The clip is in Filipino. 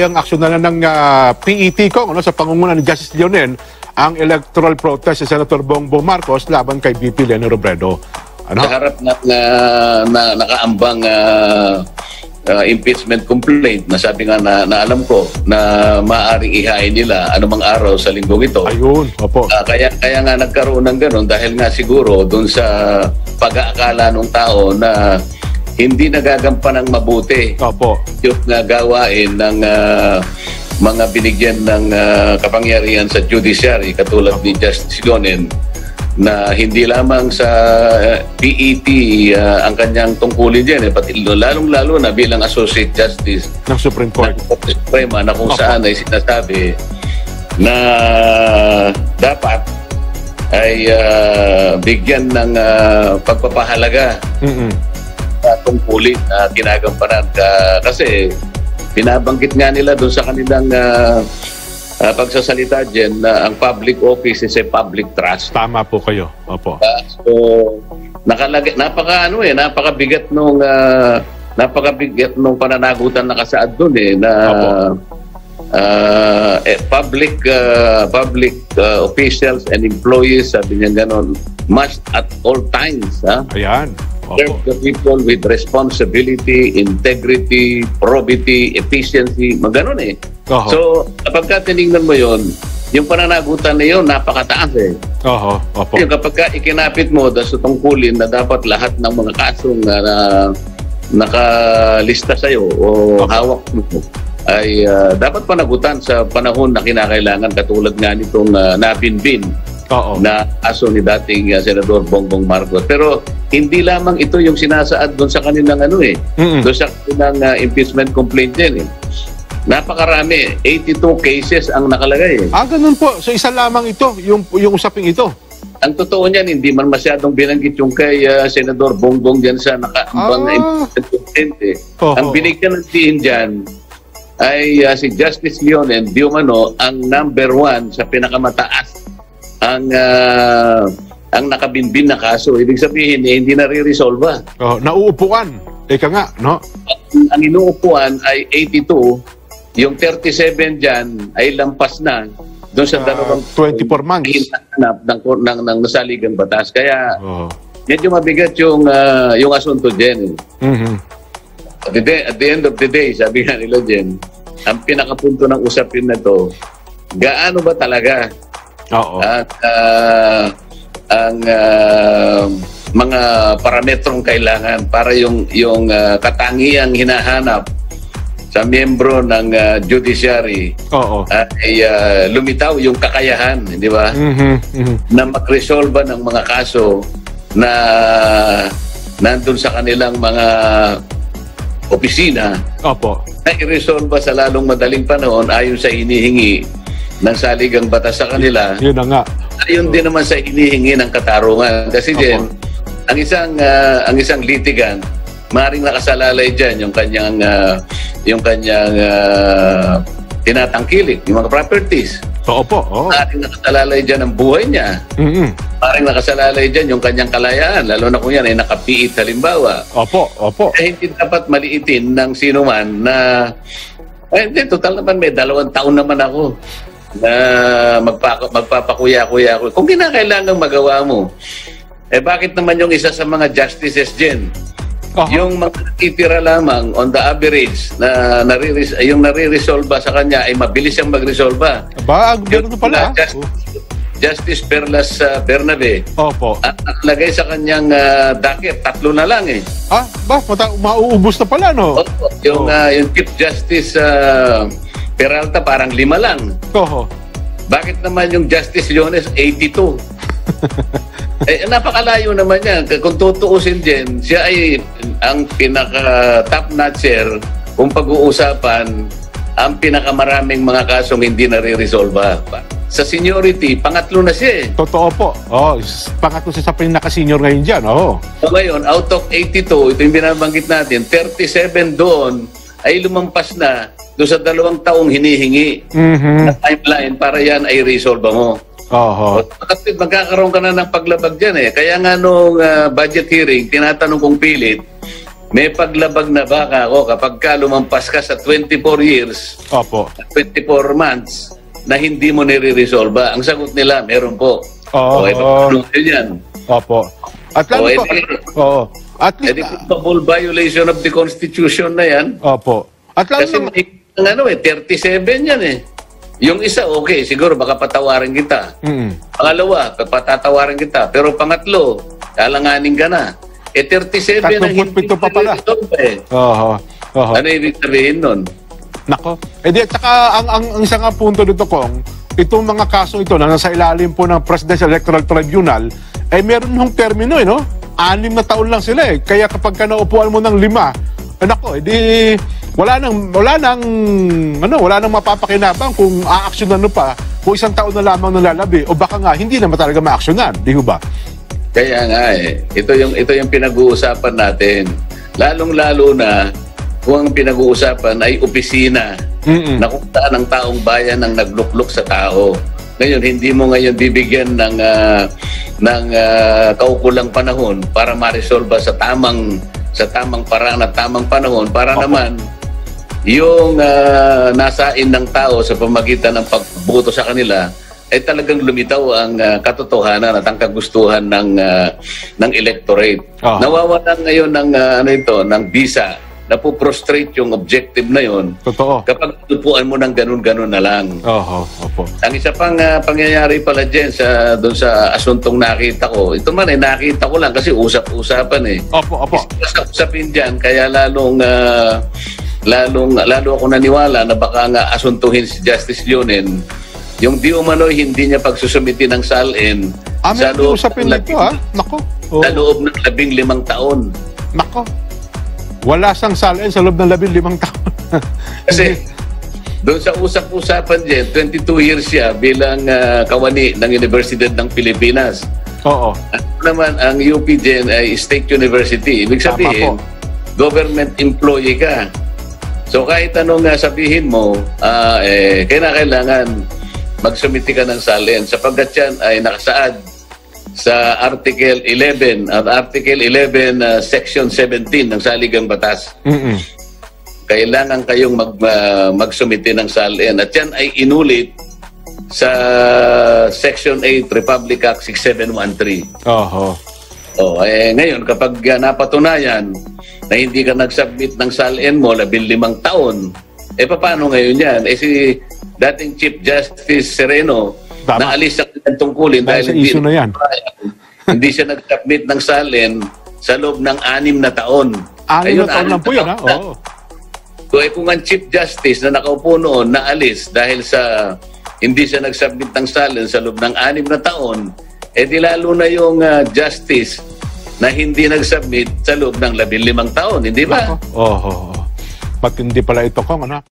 Ang aksyon na ng PET ko sa pangunguna ni Justice Leonen ang electoral protest si Senator Bongbong Marcos laban kay VP Leni Robredo. Sa harap ng nakaambang impeachment complaint na sabi nga na alam ko na maaaring ihain nila anumang araw sa linggong ito. Ayun, opo. Kaya nga nagkaroon ng gano'n dahil nga siguro doon sa pag-aakala ng tao na hindi nagagampan ng mabuti. Opo. Yung gawain ng mga binigyan ng kapangyarihan sa judiciary katulad ni Justice Leonen na hindi lamang sa PET ang kanyang tungkulin dyan, pati lalong-lalo na bilang Associate Justice ng Supreme Court. Suprema na kung saan ay sinasabi na dapat ay bigyan ng pagpapahalaga tungkulin na ginagampanan kasi binabanggit nga nila doon sa kanilang pagsasalita dyan na ang public office is a public trust. Tama po kayo. Opo. So napakabigat nung pananagutan na kasaad doon na public officials and employees, sabi niya ganon, must at all times Ayan. serve the people with responsibility, integrity, probity, efficiency, maganon So, kapag tinignan mo yon, yung pananagutan na yun, napakataas Opo. Yung kapag ikinapit mo sa tungkulin na dapat lahat ng mga kasong nakalista sa'yo o hawak mo ay dapat panagutan sa panahon na kinakailangan katulad nga nitong nabinbin na aso ni dating Senador Bongbong Marcos. Pero hindi lamang ito yung sinasaad doon sa kanilang doon sa kanilang impeachment complaint din Napakarami, 82 cases ang nakalagay ganun po. So isa lamang ito, yung usaping ito. Ang totoo niyan, hindi man masyadong binanggit yung kay Senador Bongbong dyan sa nakaambang na impeachment complaint Ang binigyan ng diin dyan ay si Justice Leonen di umano ang number 1 sa pinakamataas ang nakabinbin na kaso. Ibig sabihin, hindi nare-resolve. Nauupuan. Ika nga, no? Ang inuupuan ay 82. Yung 37 dyan ay lampas na doon sa dalawang 24 months ng nasaligang batas. Kaya medyo mabigat yung asunto dyan. At the end of the day, sabi nga nila dyan, ang pinakapunto ng usapin na to, gaano ba talaga at ang mga parametrong kailangan para yung katangiang hinahanap sa miyembro ng judiciary ay lumitaw yung kakayahan, di ba? Na mag-resolve ng mga kaso na nandun sa kanilang mga opisina na i-resolve sa lalong madaling panahon ayon sa hinihingi ng saligang batas sa kanila. Yun na nga. Ayun din naman sa hinihingi ng katarungan. Kasi dyan, ang isang litigan, maaaring nakasalalay dyan yung kanyang tinatangkilik, yung mga properties. Maaaring nakasalalay dyan ang buhay niya. Maaaring nakasalalay dyan yung kanyang kalayaan, lalo na kung yan ay nakapiit halimbawa. Hindi dapat maliitin ng sino man na hindi, total naman may 2 taon naman ako na magpapakuya-kuya ako. Kung kinakailangan magawa mo, bakit naman yung isa sa mga justices dyan, yung mga titira lamang on the average na yung nare-resolve sa kanya ay mabilis siyang mag-resolve. Ganun pala. Justice Perlas Bernabe. At nakalagay sa kanyang docket, 3 na lang Mauubos na pala, no? Yung Chief Justice Peralta parang 5 lang. Bakit naman yung Justice Leones 82? Napakalayo naman yan. Kung tutuusin din, siya ay ang pinaka-top notcher kung pag-uusapan ang pinakamaraming mga kasong hindi nare-resolve. Sa seniority, pangatlo na siya Totoo po. Pangatlo siya sa pinaka-senior ngayon dyan. So ngayon, out of 82, ito yung binabanggit natin, 37 doon ay lumampas na doon sa 2 taong hinihingi na timeline para yan ay resolve mo. Kasi magkakaroon ka na ng paglabag dyan Kaya nga nung budget hearing, tinatanong kong pilit, may paglabag na baka ako kapag ka lumampas ka sa 24 years, Opo. 24 months, na hindi mo nire-resolve. Ang sagot nila, meron po. Oo. Paano yan? Opo. At lalo po, oo. At least, culpable violation of the Constitution na yan. Opo. At lalo Kasi ang 37 yan eh. Yung isa, okay, siguro baka patawarin kita. Pangalawa, patatawarin kita. Pero pangatlo, kalanganin ka na. 37 ang hindi pa pala. Oo. Ano ibig sabihin nun? Nako. Di at saka ang isang punto dito, Kong, itong mga kaso ito na nasa ilalim po ng Presidential Electoral Tribunal, ay meron hong termino, no? 6 na taon lang sila eh. Kaya kapag ka naupuan mo ng 5, nako, wala nang mapapakinabang kung aaksyonan pa kung 1 taon na lamang nalalabi o baka nga hindi na talaga maaksyonan, di ba? Kaya nga eh, ito yung pinag-uusapan natin. Lalong-lalo na kung ang pinag-uusapan ay opisina na kung saan ang taong bayan ang nagluklok sa tao. Ngayon, hindi mo ngayon bibigyan ng kaukulang panahon para ma-resolve sa tamang paraan at tamang panahon para naman yung nasain ng tao sa pamagitan ng pagboto sa kanila ay talagang lumitaw ang katotohanan at ang kagustuhan ng electorate. Nawawalan ngayon ng visa na po-prostrate yung objective na yon. Totoo. Kapag tupuan mo ng ganun-ganun na lang. Opo. Ang isa pang pangyayari pala dyan doon sa asuntong nakita ko, ito man nakita ko lang kasi usap-usapan eh. Opo. Usap-usapin dyan, kaya lalo ako naniwala na baka nga asuntuhin si Justice Leonen yung di umano'y hindi niya pagsusumiti ng SALN sa loob usapin nito, Nako. Sa loob ng 15 taon. Nako. Wala sang SALN sa loob ng 15 taon. Kasi doon sa usap-usapan dyan, 22 years siya bilang kawani ng Universidad ng Pilipinas. Oo. At naman ang UP dyan ay State University. Ibig sabihin, government employee ka. So kahit anong sabihin mo, kailangan magsumiti ka ng SALN sapagkat yan ay nakasaad sa Article 11 at Article 11 Section 17 ng Saligang Batas. Kailangan kayong magsumiti ng SALN at yan ay inulit sa Section 8 Republic Act 6713. Ngayon kapag napatunayan na hindi ka nag-submit ng SALN mo 15 taon, paano ngayon yan? Si dating Chief Justice Sereno naalis sa kanyang tungkulin dahil hindi siya nag-submit ng SALN sa loob ng 6 na taon. 6 na taon lang po yun, Kung ang Chief Justice na nakaupo noon naalis dahil sa hindi siya nag-submit ng SALN sa loob ng 6 na taon, di lalo na yung Justice na hindi nag-submit sa loob ng 15 taon, hindi ba? Matindi pala ito, Kong, ano?